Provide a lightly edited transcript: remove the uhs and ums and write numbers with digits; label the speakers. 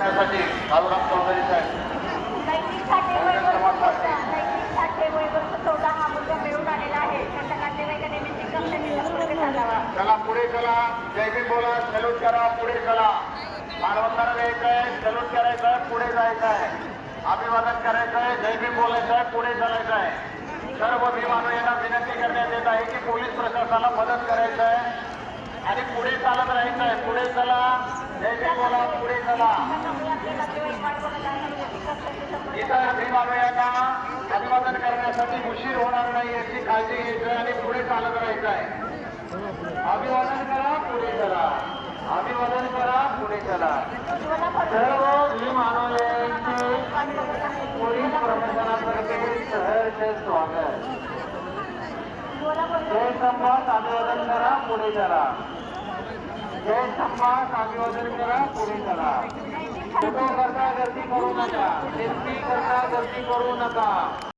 Speaker 1: त्यासाठी कालराम चौधरी साहेब
Speaker 2: नैतिक साठे वय वर्ष 14 हा मुलगा मिळून आलेला आहे. त्याच्या नातेवाईकांनी चला
Speaker 1: पुढे चला, जय भीम बोला, सॅल्यूट करा, पुढे चला. मानवंदना द्यायचंय, सॅल्यूट करायचंय, पुढे जायचंय, अभिवादन करायचंय, जय भीम बोलायचंय, पुढे चालायचंय. सर्व भीमानुयांना विनंती करण्यात येत आहे की पोलीस प्रशासनाला मदत करायचंय आणि पुढे चालत राहायचंय. पुढे चला, जय भीम बोला, पुढे चला. इतर भीमानुयांना अभिवादन करण्यासाठी उशीर होणार नाही याची काळजी घ्यायची आणि पुढे चालत राहायचंय. अभिवादन करा, पुढे चला, अभिवादन करा, पुढे चला. सर्व भीमानुयांचे पोलीस प्रशासनातर्फे सहर्ष स्वागत. जय संभाष, अभिवादन करा, पुढे चला. जय संभाष, अभिवादन करा, पुढे चला. फोटो करता गर्दी करू नका, सेल्फी करता गर्दी करू नका.